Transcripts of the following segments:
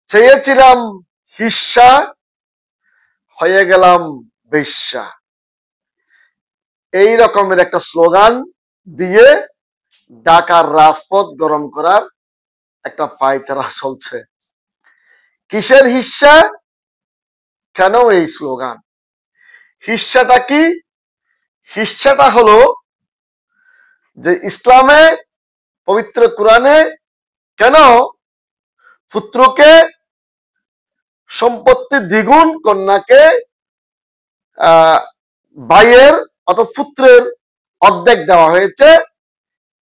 চেয়েছিলাম হিস্সা, হয়ে গেলাম বেশ্যা। এই রকমের একটা স্লোগান দিয়ে ঢাকার রাজপথ গরম করার একটা পায়তারা চলছে। কিসের হিস্সা, কেন এই স্লোগান? হিস্সাটা কি? হিস্সাটা হলো যে ইসলামে, পবিত্র কোরআনে কেন পুত্রকে সম্পত্তি দ্বিগুণ, কন্যাকে ভাইয়ের অর্থাৎ পুত্রের অর্ধেক দেওয়া হয়েছে,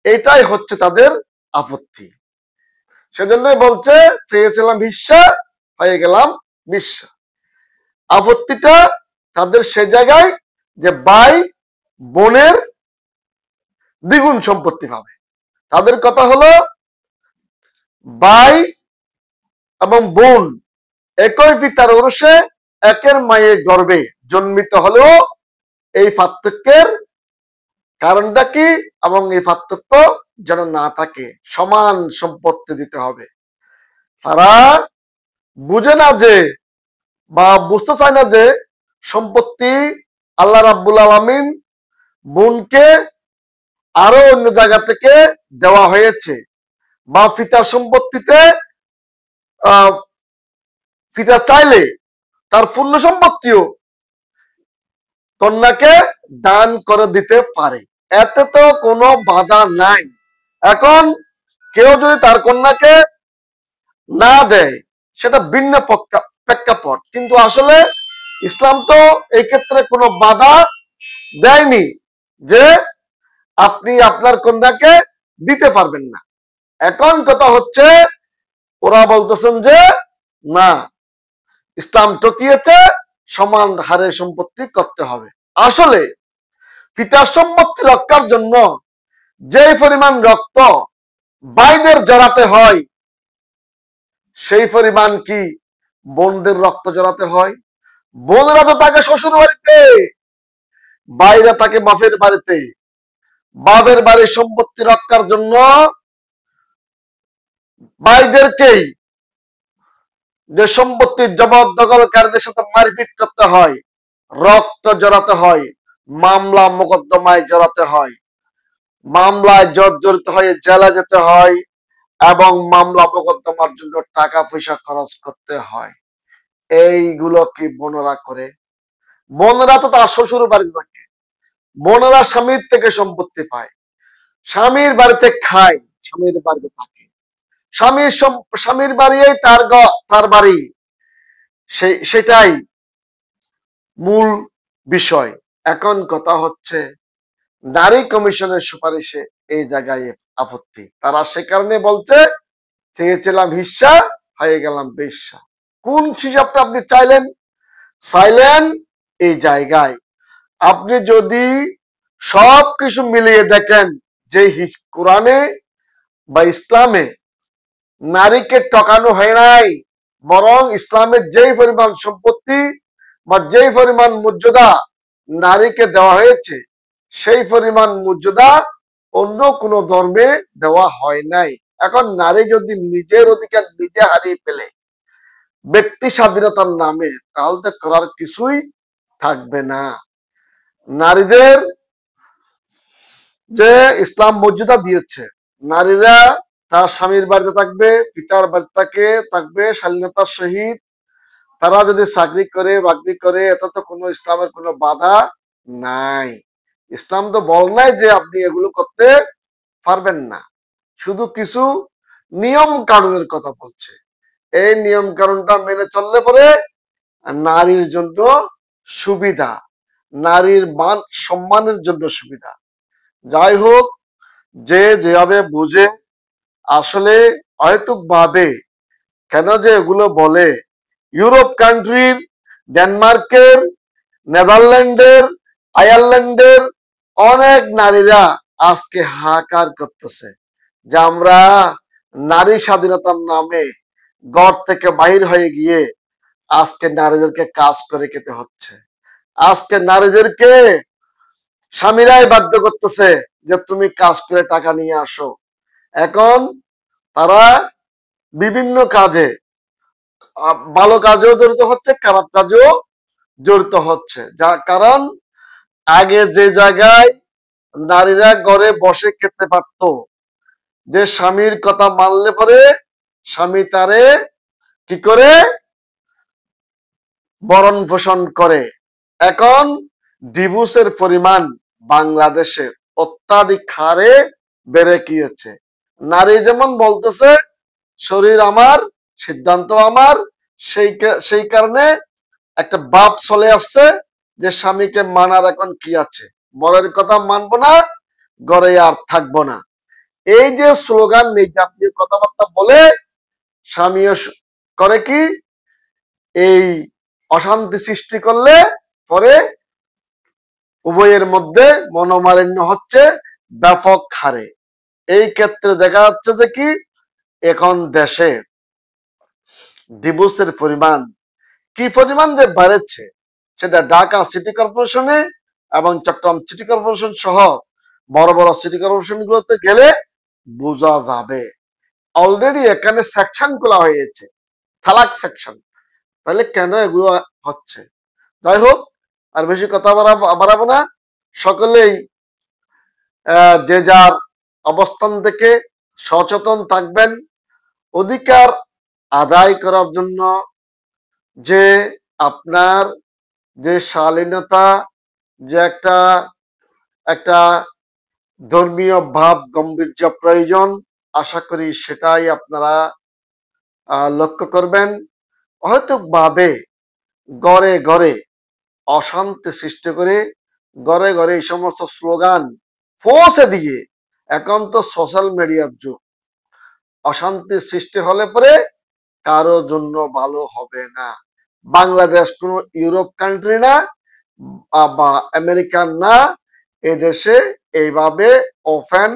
এটাই হচ্ছে তাদের আপত্তি। সেজন্যই বলছে চেয়েছিলাম হিস্সা, হয়ে গেলাম বেশ্যা। আপত্তিটা তাদের সে জায়গায় যে ভাই বোনের দ্বিগুণ সম্পত্তি পাবে। তাদের কথা হলো ভাই এবং বোন একই পিতার ঔরসে একের মায়ের গর্ভে জন্মিত হলেও এই পার্থক্যের কারণটা কি, এবং এই পার্থক্য যেন না থাকে, সমান সম্পত্তি দিতে হবে। তারা বুঝে না যে, বা বুঝতে চায় না যে সম্পত্তি আল্লাহ রাব্বুল আলামিন বোনকে আরো অন্য জায়গা থেকে দেওয়া হয়েছে, বা পিতার সম্পত্তিতে পিতা চাইলে তার পূর্ণ সম্পত্তিও কন্যাকে দান করে দিতে পারে, এতে তো কোনো বাধা নাই। এখন কেউ যদি তার কন্যাকে না দেয় সেটা ভিন্ন প্রেক্ষাপট, কিন্তু আসলে ইসলাম তো এই ক্ষেত্রে কোনো বাধা দেয়নি যে আপনি আপনার কন্যাকে দিতে পারবেন না। এখন কথা হচ্ছে ওরা বলতেছেন যে না, ইসলাম ঠকিয়েছে, সমান হারে সম্পত্তি করতে হবে। আসলে পিতার সম্পত্তি রক্ষার জন্য যে পরিমাণ রক্ত ভাইদের জড়াতে হয়, সেই পরিমাণ কি বোনদের রক্ত জড়াতে হয়? বোনরা তো থাকে শ্বশুর বাড়িতে, ভাইরা থাকে বাপের বাড়িতে। বাপের বাড়ির সম্পত্তি রক্ষার জন্য ভাইদেরকেই যে সম্পত্তির জবরদখলকারীদের সাথে মারপিট করতে হয়, রক্ত জড়াতে হয়, মামলা মোকদ্দমায় জড়াতে হয়, মামলায় জর্জরিত হয়ে জেলা যেতে হয়, এবং মামলা মোকদ্দমার জন্য টাকা পয়সা খরচ করতে হয়। এইগুলো কি বোনরা করে? বোনরা তো তার শ্বশুর বাড়িতে থাকে, বোনরা স্বামীর থেকে সম্পত্তি পায়, স্বামীর বাড়িতে খায়, স্বামীর বাড়িতে থাকে, স্বামীর বাড়ি তার বাড়ি, সেটাই মূল বিষয়। এখন কথা হচ্ছে নারী কমিশনের সুপারিশে এই জায়গায় আপত্তি। তারা সে কারণে বলছে চেয়েছিলাম হিস্সা, হয়ে গেলাম বেশ্যা। কোন হিসাবটা আপনি চাইলেন এই জায়গায়। আপনি যদি সব কিছু মিলিয়ে দেখেন যে কোরআনে বা ইসলামে নারীকে টকানো হয় নাই, বরং ইসলামের যেই পরিমাণ সম্পত্তি বা যেই পরিমাণ মর্যাদা নারীকে দেওয়া হয়েছে, সেই পরিমাণ মর্যাদা অন্য কোনো ধর্মে দেওয়া হয় নাই। এখন নারী যদি নিজের অধিকার নিজে হারিয়ে ফেলে ব্যক্তি স্বাধীনতার নামে, তাহলে তো করার কিছুই থাকবে না। নারীদের যে ইসলাম মর্যাদা দিয়েছে, নারীরা তার স্বামীর বাড়িতে থাকবে, পিতার বাড়িতে থাকবে স্বাধীনতার সহিত। তারা যদি চাকরি করে বাকরি করে, এটা তো কোনো ইসলামের কোনো বাধা নাই। ইসলাম তো বল নাই যে আপনি এগুলো করতে পারবেন না, শুধু কিছু নিয়ম কানুনের কথা বলছে। এই নিয়ম কানুনটা মেনে চললে পরে নারীর জন্য সুবিধা, নারীর মান সম্মানের জন্য সুবিধা। যাই হোক, যে যেভাবে বুঝে, আসলে অহেতুক ভাবে কেন যে এগুলো বলে, ইউরোপ কান্ট্রির, ডেনমার্কের, নেদারল্যান্ডের, আয়ারল্যান্ডের অনেক নারীরা আজকে হাহাকার করতেছে যে আমরা নারী স্বাধীনতার নামে ঘর থেকে বাহির হয়ে গিয়ে আজকে নারীদেরকে কাজ করে খেতে হচ্ছে। আজকে নারীদেরকে স্বামীরাই বাধ্য করতেছে যে তুমি কাজ করে টাকা নিয়ে আসো। এখন তারা বিভিন্ন কাজে ভালো কাজেও জড়িত হচ্ছে, খারাপ কাজেও জড়িত হচ্ছে। যার কারণ আগে যে জায়গায় নারীরা ঘরে বসে খেতে পারত, যে স্বামীর কথা মানলে পরে স্বামী তারে কি করে ভরণ পোষণ করে, এখন ডিভোর্সের পরিমাণ বাংলাদেশে অত্যাধিক হারে বেড়ে গিয়েছে। নারী যেমন বলতেছে শরীর আমার, সিদ্ধান্ত আমার, সেই কারণে একটা ভাব চলে আসছে যে স্বামীকে মানার এখন কি আছে, বরের কথা মানবো না, ঘরে আর থাকবো না। এই যে স্লোগান, এই জাতীয় কথাবার্তা বলে স্বামীও করে কি, এই অশান্তি সৃষ্টি করলে পরে উভয়ের মধ্যে মনোমালিন্য হচ্ছে ব্যাপক হারে। এই ক্ষেত্রে দেখা যাচ্ছে যে কি, এখন দেশে ডিভোর্সের পরিমাণ কি পরিমাণ যে বাড়ছে, সেটা ঢাকা সিটি কর্পোরেশনে এবং চট্টগ্রাম সিটি কর্পোরেশন সহ বড় বড় সিটি কর্পোরেশন গুলোতে গেলে বোঝা যাবে। অলরেডি এখানে সেকশন খোলা হয়েছে, তালাক সেকশন। তাহলে কেন এগুলো হচ্ছে? যাই হোক, আর বেশি কথা বাড়াবো না। সকলেই যে যার অবস্থান থেকে সচেতন থাকবেন, অধিকার আদায় করার জন্য। যে আপনার যে শালীনতা, যে একটা ধর্মীয় ভাব গাম্ভীর্য প্রয়োজন, আশা করি সেটাই আপনারা লক্ষ্য করবেন। হয়তো ভাবে ঘরে ঘরে অশান্তি সৃষ্টি করে, ঘরে ঘরে এই সমস্ত স্লোগান পৌঁছে দিয়ে, এখন তো সোশ্যাল মিডিয়ার যুগ, অশান্তির সৃষ্টি হলে পরে কারো জন্য ভালো হবে না। বাংলাদেশ কোনো ইউরোপ কান্ট্রি না বা আমেরিকান না, এদেশে এইভাবে ওপেন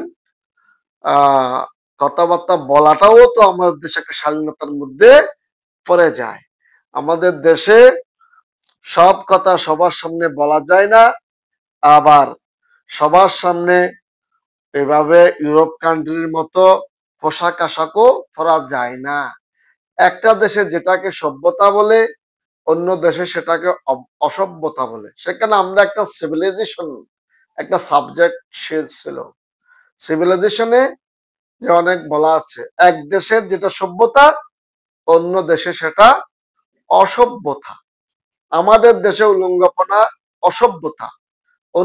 কথাবার্তা বলাটাও তো আমাদের দেশে একটা স্বাধীনতার মধ্যে পড়ে যায়। আমাদের দেশে সব কথা সবার সামনে বলা যায় না, আবার সবার সামনে এভাবে ইউরোপ কান্ট্রির মতো পোশাক আশাকও পরা যায় না। একটা দেশে যেটাকে সভ্যতা বলে, অন্য দেশে সেটাকে অসভ্যতা বলে। সেখানে আমরা একটা সিভিলাইজেশন, একটা সাবজেক্ট ছিল। সিভিলাইজেশনে যে অনেক বলা আছে, এক দেশের যেটা সভ্যতা, অন্য দেশে সেটা অসভ্যতা। আমাদের দেশে উলঙ্গপনা অসভ্যতা,